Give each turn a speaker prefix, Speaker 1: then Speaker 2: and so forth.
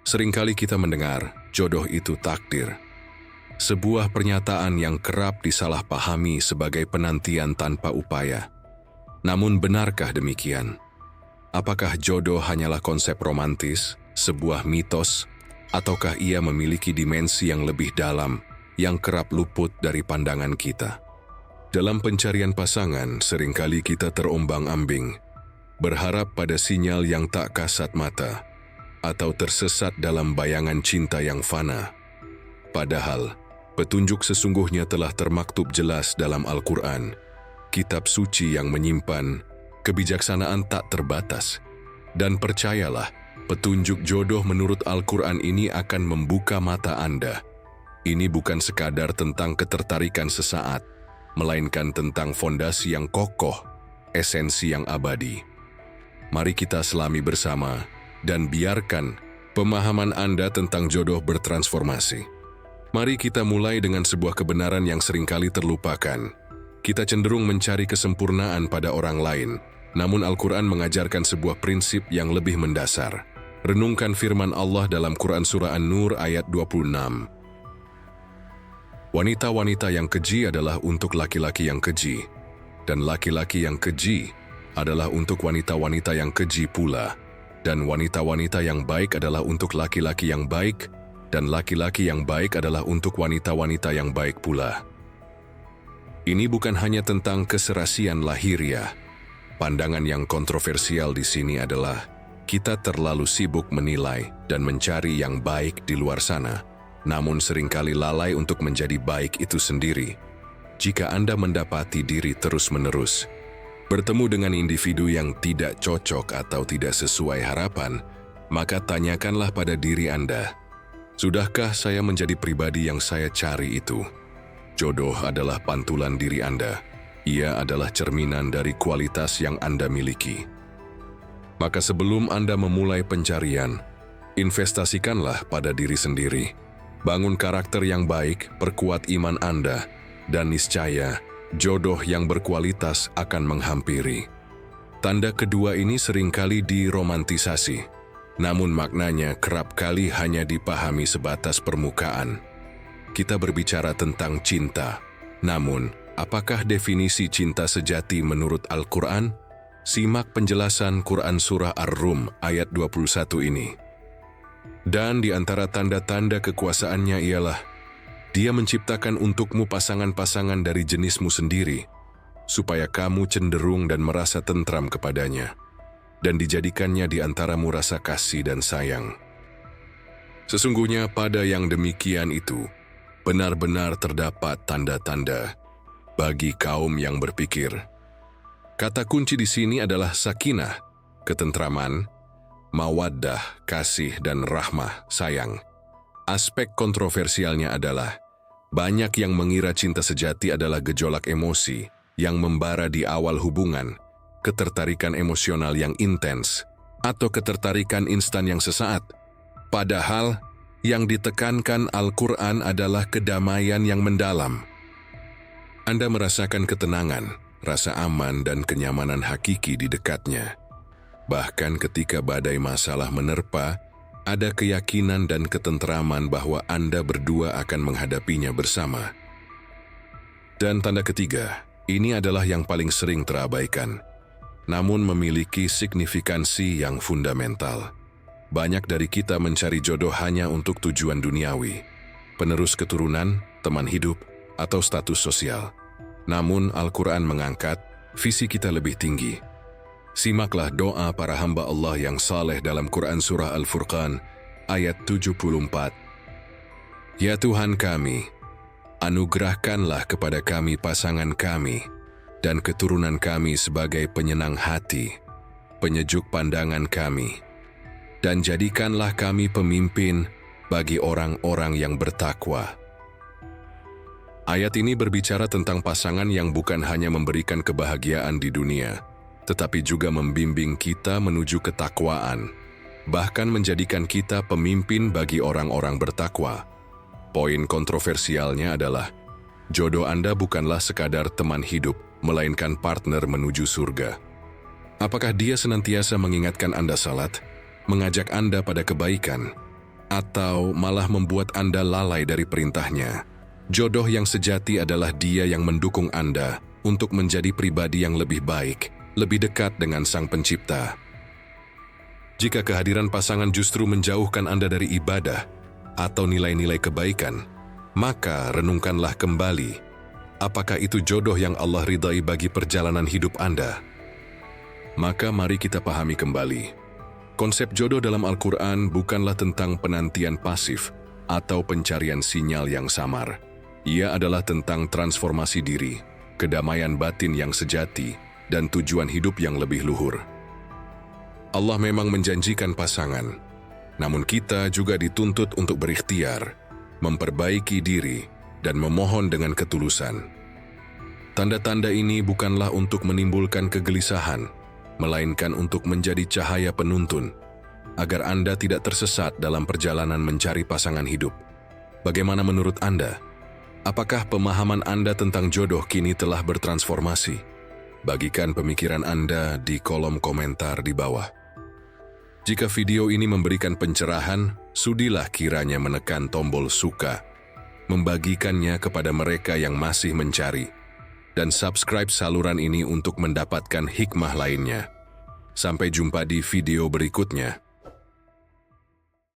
Speaker 1: Seringkali kita mendengar, jodoh itu takdir. Sebuah pernyataan yang kerap disalahpahami sebagai penantian tanpa upaya. Namun benarkah demikian? Apakah jodoh hanyalah konsep romantis, sebuah mitos, ataukah ia memiliki dimensi yang lebih dalam yang kerap luput dari pandangan kita? Dalam pencarian pasangan, seringkali kita terombang-ambing, berharap pada sinyal yang tak kasat mata, atau tersesat dalam bayangan cinta yang fana. Padahal, petunjuk sesungguhnya telah termaktub jelas dalam Al-Quran, kitab suci yang menyimpan kebijaksanaan tak terbatas. Dan percayalah, petunjuk jodoh menurut Al-Quran ini akan membuka mata Anda. Ini bukan sekadar tentang ketertarikan sesaat, melainkan tentang fondasi yang kokoh, esensi yang abadi. Mari kita selami bersama, dan biarkan pemahaman Anda tentang jodoh bertransformasi. Mari kita mulai dengan sebuah kebenaran yang seringkali terlupakan. Kita cenderung mencari kesempurnaan pada orang lain, namun Al-Quran mengajarkan sebuah prinsip yang lebih mendasar. Renungkan firman Allah dalam Quran Surah An-Nur ayat 26. Wanita-wanita yang keji adalah untuk laki-laki yang keji, dan laki-laki yang keji adalah untuk wanita-wanita yang keji pula. Dan wanita-wanita yang baik adalah untuk laki-laki yang baik, dan laki-laki yang baik adalah untuk wanita-wanita yang baik pula. Ini bukan hanya tentang keserasian lahiriah. Pandangan yang kontroversial di sini adalah kita terlalu sibuk menilai dan mencari yang baik di luar sana, namun seringkali lalai untuk menjadi baik itu sendiri. Jika Anda mendapati diri terus-menerus bertemu dengan individu yang tidak cocok atau tidak sesuai harapan, maka tanyakanlah pada diri Anda, sudahkah saya menjadi pribadi yang saya cari itu? Jodoh adalah pantulan diri Anda. Ia adalah cerminan dari kualitas yang Anda miliki. Maka sebelum Anda memulai pencarian, investasikanlah pada diri sendiri. Bangun karakter yang baik, perkuat iman Anda, dan niscaya jodoh yang berkualitas akan menghampiri. Tanda kedua ini seringkali diromantisasi, namun maknanya kerap kali hanya dipahami sebatas permukaan. Kita berbicara tentang cinta, namun apakah definisi cinta sejati menurut Al-Quran? Simak penjelasan Quran Surah Ar-Rum ayat 21 ini. Dan di antara tanda-tanda kekuasaannya ialah Dia menciptakan untukmu pasangan-pasangan dari jenismu sendiri, supaya kamu cenderung dan merasa tentram kepadanya, dan dijadikannya di antaramu rasa kasih dan sayang. Sesungguhnya pada yang demikian itu, benar-benar terdapat tanda-tanda bagi kaum yang berpikir. Kata kunci di sini adalah sakinah, ketentraman, mawaddah, kasih, dan rahmah, sayang. Aspek kontroversialnya adalah banyak yang mengira cinta sejati adalah gejolak emosi yang membara di awal hubungan, ketertarikan emosional yang intens, atau ketertarikan instan yang sesaat. Padahal, yang ditekankan Al-Quran adalah kedamaian yang mendalam. Anda merasakan ketenangan, rasa aman, dan kenyamanan hakiki di dekatnya. Bahkan ketika badai masalah menerpa, ada keyakinan dan ketentraman bahwa Anda berdua akan menghadapinya bersama. Dan tanda ketiga, ini adalah yang paling sering terabaikan, namun memiliki signifikansi yang fundamental. Banyak dari kita mencari jodoh hanya untuk tujuan duniawi, penerus keturunan, teman hidup, atau status sosial. Namun Al-Quran mengangkat visi kita lebih tinggi. Simaklah doa para hamba Allah yang saleh dalam Quran Surah Al-Furqan ayat 74. Ya Tuhan kami, anugerahkanlah kepada kami pasangan kami dan keturunan kami sebagai penyenang hati, penyejuk pandangan kami, dan jadikanlah kami pemimpin bagi orang-orang yang bertakwa. Ayat ini berbicara tentang pasangan yang bukan hanya memberikan kebahagiaan di dunia, tetapi juga membimbing kita menuju ketakwaan, bahkan menjadikan kita pemimpin bagi orang-orang bertakwa. Poin kontroversialnya adalah, jodoh Anda bukanlah sekadar teman hidup, melainkan partner menuju surga. Apakah dia senantiasa mengingatkan Anda salat, mengajak Anda pada kebaikan, atau malah membuat Anda lalai dari perintahnya. Jodoh yang sejati adalah dia yang mendukung Anda untuk menjadi pribadi yang lebih baik, lebih dekat dengan Sang Pencipta. Jika kehadiran pasangan justru menjauhkan Anda dari ibadah atau nilai-nilai kebaikan, maka renungkanlah kembali, apakah itu jodoh yang Allah ridai bagi perjalanan hidup Anda? Maka mari kita pahami kembali. Konsep jodoh dalam Al-Quran bukanlah tentang penantian pasif atau pencarian sinyal yang samar. Ia adalah tentang transformasi diri, kedamaian batin yang sejati, dan tujuan hidup yang lebih luhur. Allah memang menjanjikan pasangan, namun kita juga dituntut untuk berikhtiar, memperbaiki diri, dan memohon dengan ketulusan. Tanda-tanda ini bukanlah untuk menimbulkan kegelisahan, melainkan untuk menjadi cahaya penuntun, agar Anda tidak tersesat dalam perjalanan mencari pasangan hidup. Bagaimana menurut Anda? Apakah pemahaman Anda tentang jodoh kini telah bertransformasi? Bagikan pemikiran Anda di kolom komentar di bawah. Jika video ini memberikan pencerahan, sudilah kiranya menekan tombol suka, membagikannya kepada mereka yang masih mencari, dan subscribe saluran ini untuk mendapatkan hikmah lainnya. Sampai jumpa di video berikutnya.